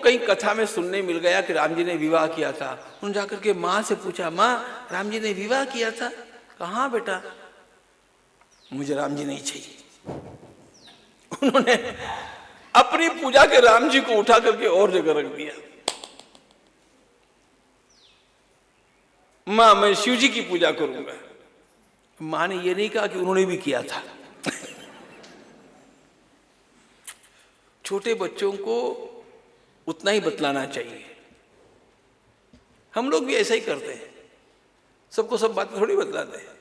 कहीं कथा में सुनने मिल गया कि राम जी ने विवाह किया था। उन्होंने जाकर के माँ से पूछा, माँ राम जी ने विवाह किया था? कहाँ बेटा, मुझे राम जी नहीं चाहिए। उन्होंने अपनी पूजा के राम जी को उठा करके और जगह रख दिया। माँ मैं शिव जी की पूजा करूंगा। माँ ने ये नहीं कहा कि उन्होंने भी किया था। छोटे बच्चों को उतना ही बतलाना चाहिए। हम लोग भी ऐसा ही करते हैं, सबको सब बातें थोड़ी बतलाते हैं।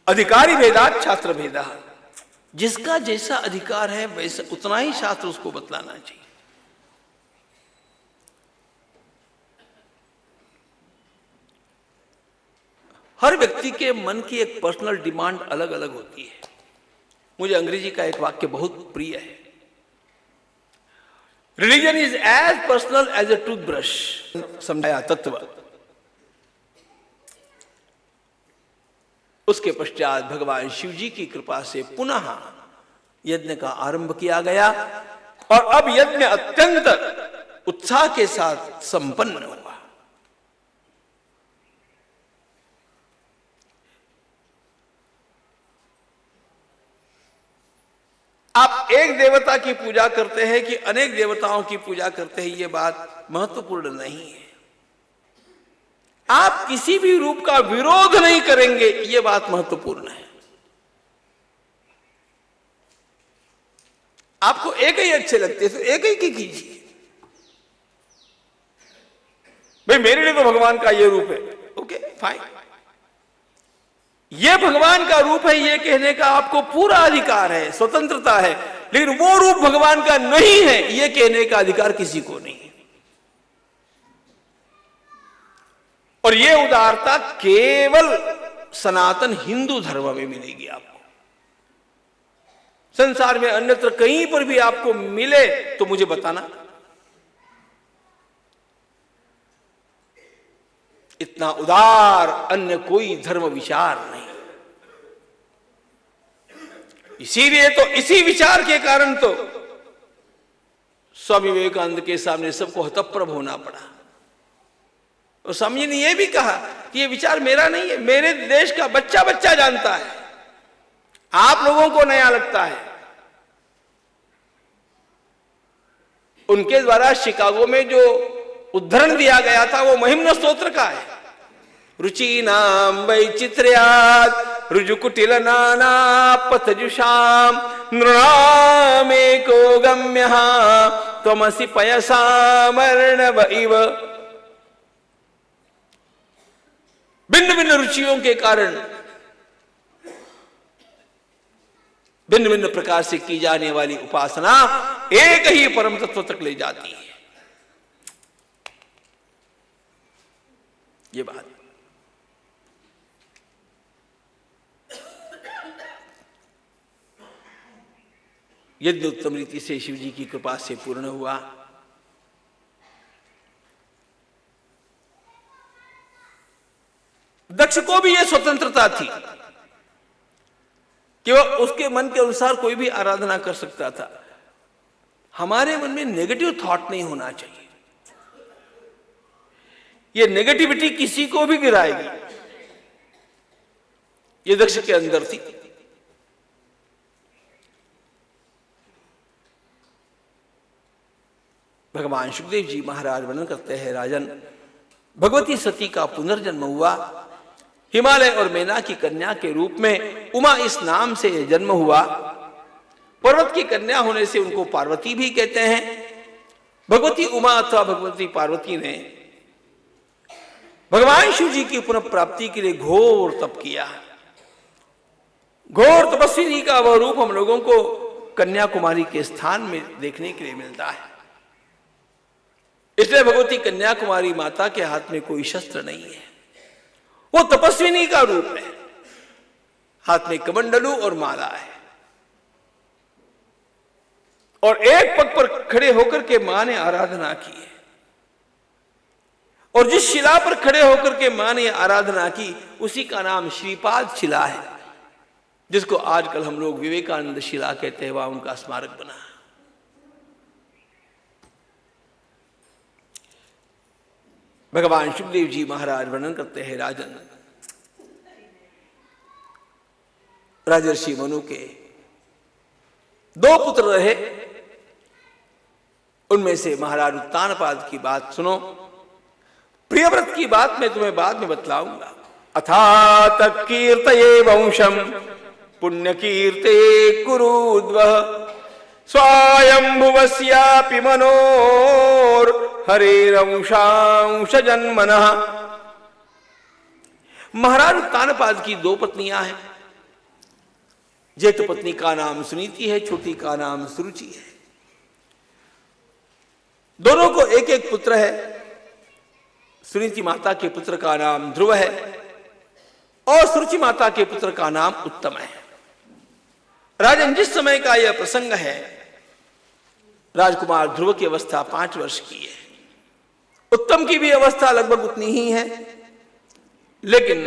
अधिकारी भेदात छात्र भेदा, जिसका जैसा अधिकार है वैसा उतना ही शास्त्र उसको बतलाना चाहिए। हर व्यक्ति के मन की एक पर्सनल डिमांड अलग अलग होती है। मुझे अंग्रेजी का एक वाक्य बहुत प्रिय है, religion is as personal as a toothbrush. समझाया तत्व। उसके पश्चात भगवान शिव जी की कृपा से पुनः यज्ञ का आरंभ किया गया और अब यज्ञ अत्यंत उत्साह के साथ संपन्न हुआ। आप एक देवता की पूजा करते हैं कि अनेक देवताओं की पूजा करते हैं, यह बात महत्वपूर्ण नहीं है। आप किसी भी रूप का विरोध नहीं करेंगे, यह बात महत्वपूर्ण है। आपको एक ही अच्छे लगते हैं तो एक ही की कीजिए। भाई मेरे लिए तो भगवान का यह रूप है, ओके फाइन। यह भगवान का रूप है यह कहने का आपको पूरा अधिकार है, स्वतंत्रता है। लेकिन वो रूप भगवान का नहीं है यह कहने का अधिकार किसी को नहीं है। और यह उदारता केवल सनातन हिंदू धर्म में मिलेगी आपको। संसार में अन्यत्र कहीं पर भी आपको मिले तो मुझे बताना। इतना उदार अन्य कोई धर्म विचार नहीं। इसीलिए तो इसी विचार के कारण तो स्वामी विवेकानंद के सामने सबको हतप्रभ होना पड़ा। और स्वामी जी ने यह भी कहा कि यह विचार मेरा नहीं है, मेरे देश का बच्चा बच्चा जानता है, आप लोगों को नया लगता है। उनके द्वारा शिकागो में जो उद्धरण दिया गया था वो महिम्न स्तोत्र का है। रुचिनाम वैचित्र्यात् रुजुकुटिल नाना पथजुषाम नृणामेको गम्यः त्वमसि पयसामर्णव इव। भिन्न भिन्न रुचियों के कारण भिन्न भिन्न प्रकार से की जाने वाली उपासना एक ही परम तत्व तक ले जाती है। ये बात यज्ञ उत्तम रीति से शिव जी की कृपा से पूर्ण हुआ। दक्ष को भी यह स्वतंत्रता थी कि वह उसके मन के अनुसार कोई भी आराधना कर सकता था। हमारे मन में नेगेटिव थॉट नहीं होना चाहिए। यह नेगेटिविटी किसी को भी गिराएगी। यह दक्ष के अंदर थी। भगवान सुखदेव जी महाराज वर्णन करते हैं, राजन भगवती सती का पुनर्जन्म हुआ। हिमालय और मैना की कन्या के रूप में उमा इस नाम से जन्म हुआ। पर्वत की कन्या होने से उनको पार्वती भी कहते हैं। भगवती उमा अथवा भगवती पार्वती ने भगवान शिव जी की पुनः प्राप्ति के लिए घोर तप किया। घोर तपस्विनी का वह रूप हम लोगों को कन्याकुमारी के स्थान में देखने के लिए मिलता है। इसलिए भगवती कन्याकुमारी माता के हाथ में कोई शस्त्र नहीं है, वो तपस्विनी का रूप है। हाथ में कमंडलू और माला है और एक पग पर खड़े होकर के मां ने आराधना की है। और जिस शिला पर खड़े होकर के मां ने आराधना की उसी का नाम श्रीपाद शिला है, जिसको आजकल हम लोग विवेकानंद शिला कहते हैं। वहां उनका स्मारक बना। भगवान सुखदेव जी महाराज वर्णन करते हैं, राजन, राजर्षि मनु के 2 पुत्र रहे, उनमें से महाराज उत्तानपाद की बात सुनो। प्रियव्रत की बात मैं तुम्हें बाद में बतलाऊंगा। अथात कीर्तये वंशम पुण्य कीर्ते कुरुद्वः स्वायंभुवस्यापि मनोर हरेरंशांश जन्मनः। महाराज उत्तानपाद की 2 पत्नियां हैं। जेठ पत्नी का नाम सुनीति है, छोटी का नाम सुरुचि है। दोनों को एक एक पुत्र है। सुनीति माता के पुत्र का नाम ध्रुव है और सुरुचि माता के पुत्र का नाम उत्तम है। राजन, जिस समय का यह प्रसंग है, राजकुमार ध्रुव की अवस्था 5 वर्ष की है। उत्तम की भी अवस्था लगभग उतनी ही है, लेकिन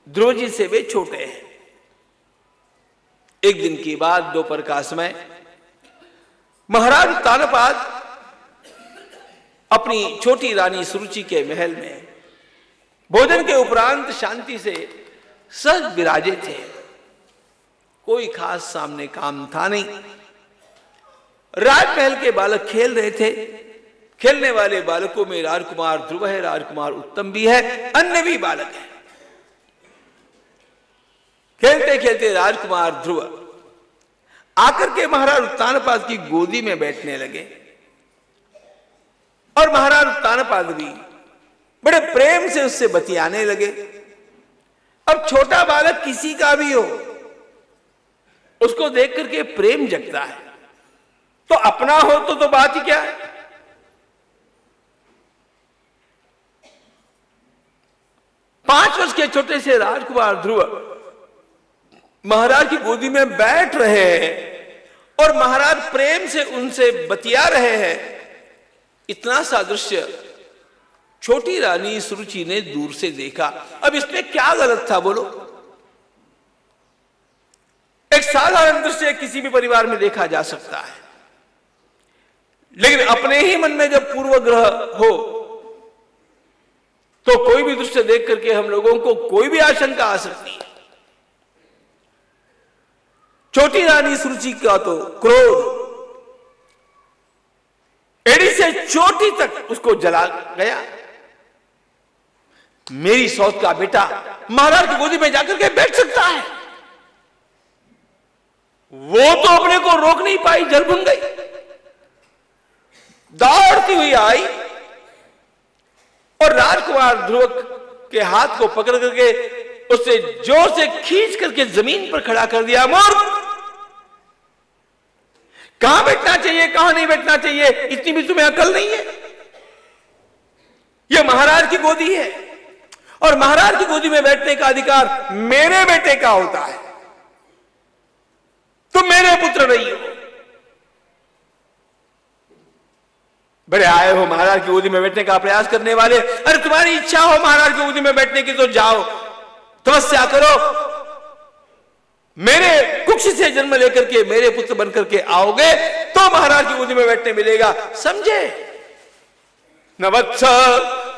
ध्रुव जी से वे छोटे हैं। एक दिन की बात, दोपहर का समय, महाराज उत्तानपाद अपनी छोटी रानी सुरुचि के महल में भोजन के उपरांत शांति से सहज विराजे थे। कोई खास सामने काम था नहीं। राजमहल के बालक खेल रहे थे। खेलने वाले बालकों में राजकुमार ध्रुव है, राजकुमार उत्तम भी है, अन्य भी बालक है। खेलते खेलते राजकुमार ध्रुव आकर के महाराज उत्तानपाद की गोदी में बैठने लगे और महाराज उत्तानपाद भी बड़े प्रेम से उससे बतियाने लगे। अब छोटा बालक किसी का भी हो, उसको देख करके प्रेम जगता है, तो अपना हो तो बात ही क्या है। पांच वर्ष के छोटे से राजकुमार ध्रुव महाराज की गोदी में बैठ रहे हैं और महाराज प्रेम से उनसे बतिया रहे हैं। इतना सा दृश्य छोटी रानी सुरुचि ने दूर से देखा। अब इसमें क्या गलत था बोलो? एक साधारण दृश्य किसी भी परिवार में देखा जा सकता है, लेकिन अपने ही मन में जब पूर्वग्रह हो तो कोई भी दृश्य देख करके हम लोगों को कोई भी आशंका आ सकती है। छोटी रानी सुरुचि का तो क्रोध एड़ी से चोटी तक उसको जला गया। मेरी सौत का बेटा महाराज की गोदी में जाकर के बैठ सकता है? वो तो अपने को रोक नहीं पाई, जल भुन गई। दौड़ती हुई आई और राजकुमार ध्रुव के हाथ को पकड़ करके उससे जोर से खींच करके जमीन पर खड़ा कर दिया। मूर्ख, कहां बैठना चाहिए, कहां नहीं बैठना चाहिए, इतनी भी तुम्हें अकल नहीं है? यह महाराज की गोदी है और महाराज की गोदी में बैठने का अधिकार मेरे बेटे का होता है। तुम मेरे पुत्र नहीं हो। बड़े आए हो महाराज की गोदी में बैठने का प्रयास करने वाले। अरे तुम्हारी इच्छा हो महाराज की गोदी में बैठने की तो जाओ, तपस्या करो, मेरे कुक्ष से जन्म लेकर के मेरे पुत्र बनकर के आओगे तो महाराज की गोदी में बैठने मिलेगा। समझे? नवत्स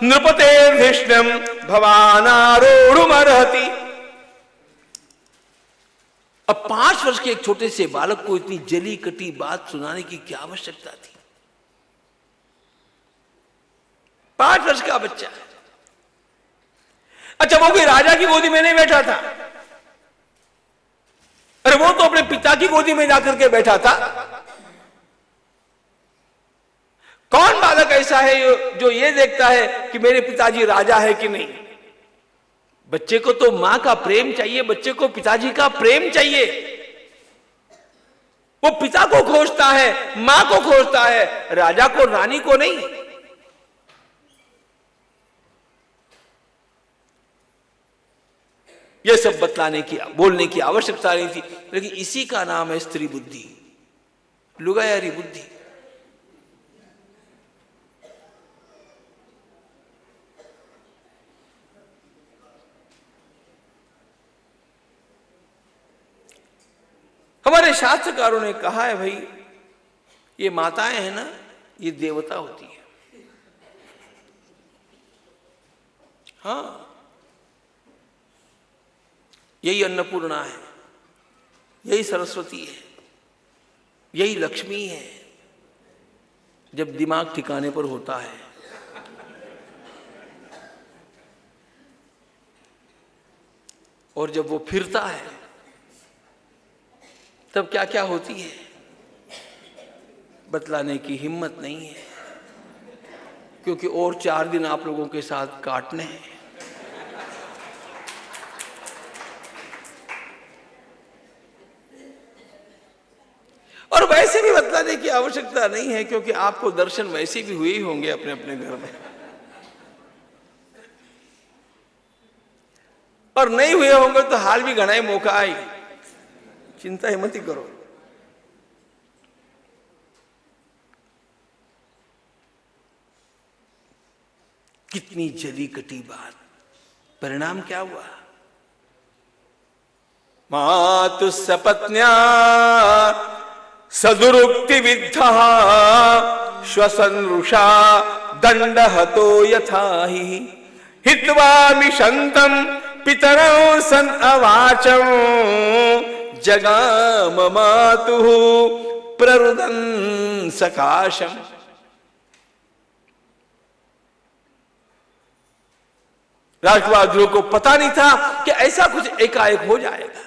नृपते धृष्णम भवानारूढ़मर्हति। अब 5 वर्ष के एक छोटे से बालक को इतनी जली कटी बात सुनाने की क्या आवश्यकता थी? 5 वर्ष का बच्चा है। अच्छा, वो कोई राजा की गोदी में नहीं बैठा था। अरे वो तो अपने पिता की गोदी में जाकर के बैठा था। कौन बालक ऐसा है जो ये देखता है कि मेरे पिताजी राजा है कि नहीं? बच्चे को तो मां का प्रेम चाहिए, बच्चे को पिताजी का प्रेम चाहिए। वो पिता को खोजता है, मां को खोजता है, राजा को, रानी को नहीं। यह सब बतलाने की, बोलने की आवश्यकता नहीं थी, लेकिन इसी का नाम है स्त्री बुद्धि, लुगायारी बुद्धि। हमारे शास्त्रकारों ने कहा है, भाई ये माताएं हैं ना, ये देवता होती है। हाँ, यही अन्नपूर्णा है, यही सरस्वती है, यही लक्ष्मी है, जब दिमाग ठिकाने पर होता है। और जब वो फिरता है तब क्या क्या होती है बतलाने की हिम्मत नहीं है, क्योंकि और 4 दिन आप लोगों के साथ काटने हैं। और वैसे भी बतलाने की आवश्यकता नहीं है, क्योंकि आपको दर्शन वैसे भी हुए ही होंगे अपने अपने घर में, और नहीं हुए होंगे तो हाल भी घना ही मौका आई, चिंता ही मत करो। कितनी जली कटी बात, परिणाम क्या हुआ? मातु सपत्न्या सदुरुक्ति विद्धा श्वसन रुषा दंड हतो यथा ही हित्वा मिशंतम पितरौ सन अवाचम जगाम मातुः प्ररुदन सकाशम। राजकुमार ध्रुव को पता नहीं था कि ऐसा कुछ एकाएक हो जाएगा।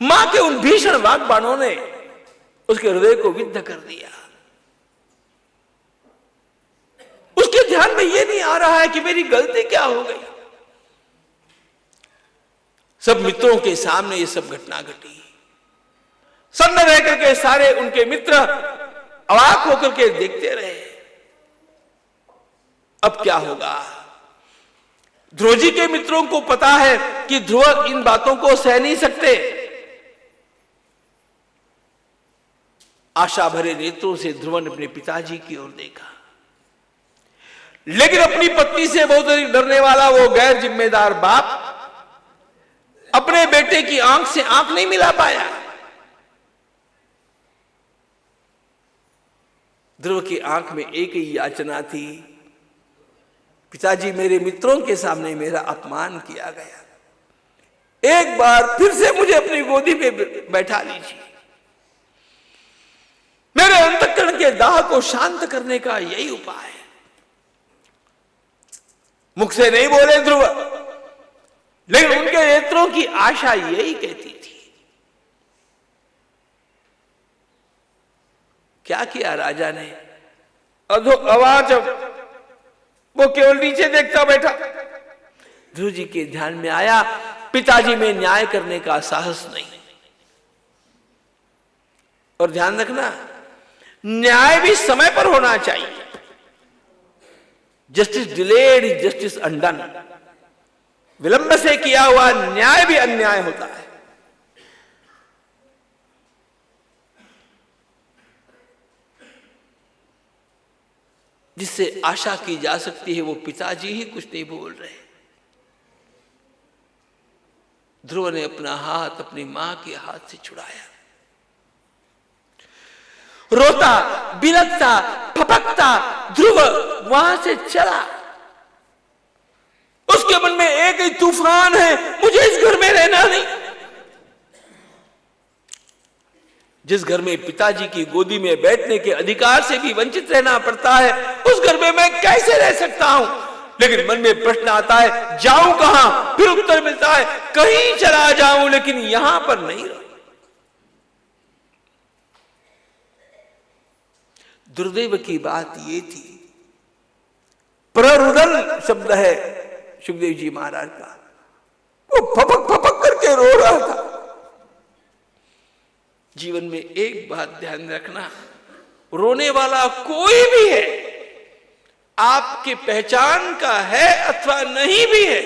मां के उन भीषण वाग्बाणों ने उसके हृदय को विद्ध कर दिया। उसके ध्यान में यह नहीं आ रहा है कि मेरी गलती क्या हो गई। सब मित्रों के सामने ये सब घटना घटी। सन्न रह करके सारे उनके मित्र अवाक होकर के देखते रहे, अब क्या होगा। ध्रुव जी के मित्रों को पता है कि ध्रुव इन बातों को सह नहीं सकते। आशा भरे नेत्रों से ध्रुव ने अपने पिताजी की ओर देखा, लेकिन अपनी पत्नी से बहुत अधिक डरने वाला वो गैर जिम्मेदार बाप अपने बेटे की आंख से आंख नहीं मिला पाया। ध्रुव की आंख में एक ही याचना थी, पिताजी मेरे मित्रों के सामने मेरा अपमान किया गया, एक बार फिर से मुझे अपनी गोदी पे बैठा लीजिए। मेरे अंतःकरण के दाह को शांत करने का यही उपाय है। मुख से नहीं बोले ध्रुव, लेकिन उनके नेत्रों की आशा यही कहती थी। क्या किया राजा ने? अधो आवाज वो केवल नीचे देखता बैठा। ध्रुव जी के ध्यान में आया पिताजी में न्याय करने का साहस नहीं। और ध्यान रखना, न्याय भी समय पर होना चाहिए। Justice delayed is justice undone. विलंब से किया हुआ न्याय भी अन्याय होता है। जिससे आशा की जा सकती है वो पिताजी ही कुछ नहीं बोल रहे। ध्रुव ने अपना हाथ अपनी मां के हाथ से छुड़ाया, रोता बिलखता फपकता ध्रुव वहां से चला। उसके मन में एक ही तूफान है, मुझे इस घर में रहना नहीं। जिस घर में पिताजी की गोदी में बैठने के अधिकार से भी वंचित रहना पड़ता है, उस घर में मैं कैसे रह सकता हूं। लेकिन मन में प्रश्न आता है, जाऊं कहां? फिर उत्तर मिलता है, कहीं चला जाऊं लेकिन यहां पर नहीं रहूं। दुर्दैव की बात यह थी, प्ररुदन शब्द है सुखदेव जी महाराज का, वो फपक फपक करके रो रहा था। जीवन में एक बात ध्यान रखना, रोने वाला कोई भी है, आपकी पहचान का है अथवा नहीं भी है,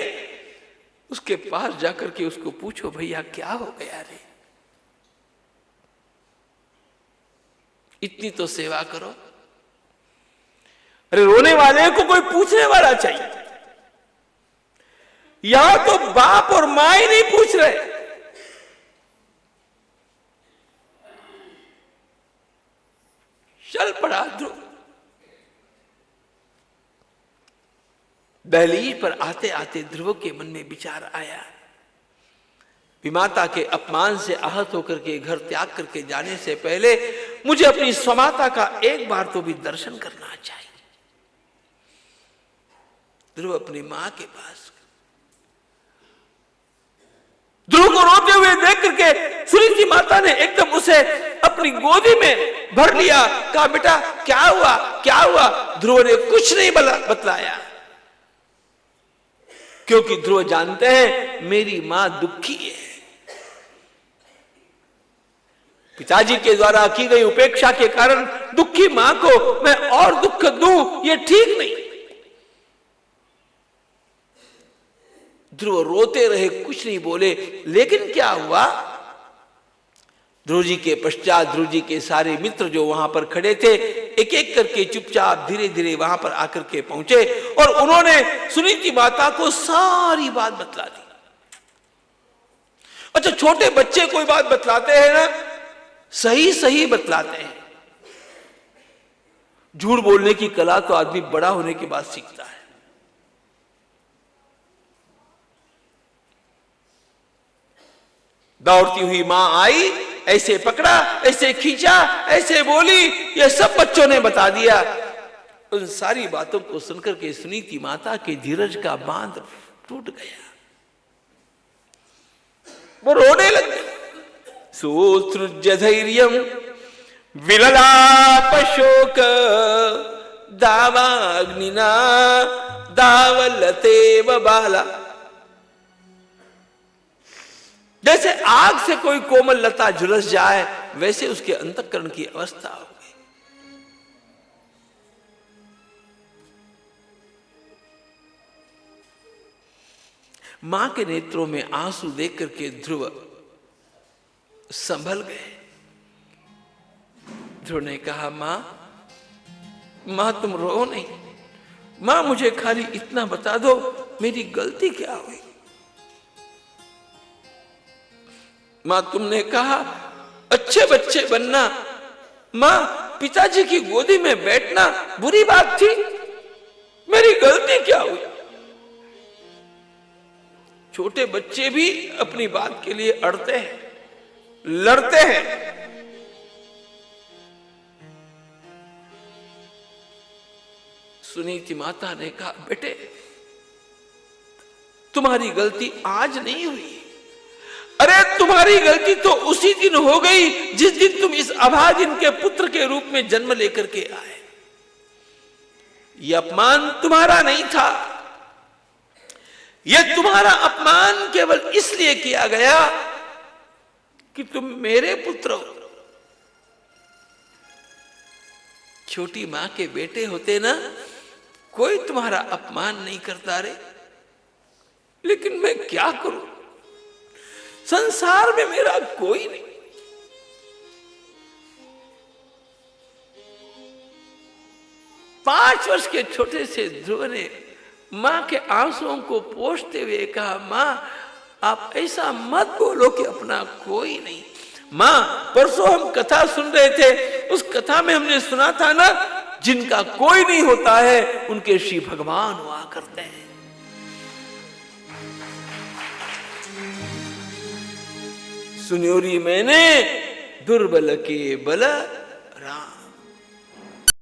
उसके पास जाकर के उसको पूछो, भैया क्या हो गया रे? इतनी तो सेवा करो। अरे रोने वाले को कोई पूछने वाला चाहिए। यहां तो बाप और मां ही नहीं पूछ रहे। चल पड़ा ध्रुव। दहलीज पर आते आते ध्रुव के मन में विचार आया, विमाता के अपमान से आहत होकर के घर त्याग करके जाने से पहले मुझे अपनी स्वमाता का एक बार तो भी दर्शन करना चाहिए। ध्रुव अपनी मां के पास, ध्रुव को रोते हुए देख करके सुनीति माता ने एकदम उसे अपनी गोदी में भर लिया। कहा, बेटा क्या हुआ, क्या हुआ? ध्रुव ने कुछ नहीं बतलाया, क्योंकि ध्रुव जानते हैं मेरी मां दुखी है। पिताजी के द्वारा की गई उपेक्षा के कारण दुखी मां को मैं और दुख दूं, यह ठीक नहीं। ध्रुव रोते रहे, कुछ नहीं बोले। लेकिन क्या हुआ, ध्रुव जी के पश्चात ध्रुव जी के सारे मित्र जो वहां पर खड़े थे, एक एक करके चुपचाप धीरे धीरे वहां पर आकर के पहुंचे और उन्होंने सुनीति माता को सारी बात बतला दी। अच्छा, छोटे बच्चे कोई बात बतलाते हैं ना, सही सही बतलाते हैं। झूठ बोलने की कला तो आदमी बड़ा होने के बाद सीखता है। दौड़ती हुई मां आई, ऐसे पकड़ा, ऐसे खींचा, ऐसे बोली, ये सब बच्चों ने बता दिया। उन सारी बातों को सुनकर के सुनीति माता के धीरज का बांध टूट गया, वो रोने लग गई। सोत्सृज्य धैर्यम विललाप शोक दावाग्निना दावलते बाला। जैसे आग से कोई कोमल लता झुलस जाए, वैसे उसके अंतःकरण की अवस्था हो गई। मां के नेत्रों में आंसू देख करके ध्रुव संभल गए। ध्रुव ने कहा, मां तुम रो नहीं, मां मुझे खाली इतना बता दो, मेरी गलती क्या हुई? मां तुमने कहा अच्छे बच्चे बनना, मां पिताजी की गोदी में बैठना बुरी बात थी, मेरी गलती क्या हुई? छोटे बच्चे भी अपनी बात के लिए अड़ते हैं, लड़ते हैं। सुनीति माता ने कहा, बेटे तुम्हारी गलती आज नहीं हुई, अरे तुम्हारी गलती तो उसी दिन हो गई जिस दिन तुम इस अभागिन के पुत्र के रूप में जन्म लेकर के आए। यह अपमान तुम्हारा नहीं था, यह तुम्हारा अपमान केवल इसलिए किया गया कि तुम मेरे पुत्र हो। छोटी मां के बेटे होते ना, कोई तुम्हारा अपमान नहीं करता रे, लेकिन मैं क्या करूं, संसार में मेरा कोई नहीं। पांच वर्ष के छोटे से ध्रुव ने मां के आंसुओं को पोंछते हुए कहा, मां आप ऐसा मत बोलो कि अपना कोई नहीं। मां परसों हम कथा सुन रहे थे, उस कथा में हमने सुना था ना, जिनका कोई नहीं होता है उनके श्री भगवान हुआ करते हैं। सुन्योरी मैंने दुर्बल के बल राम।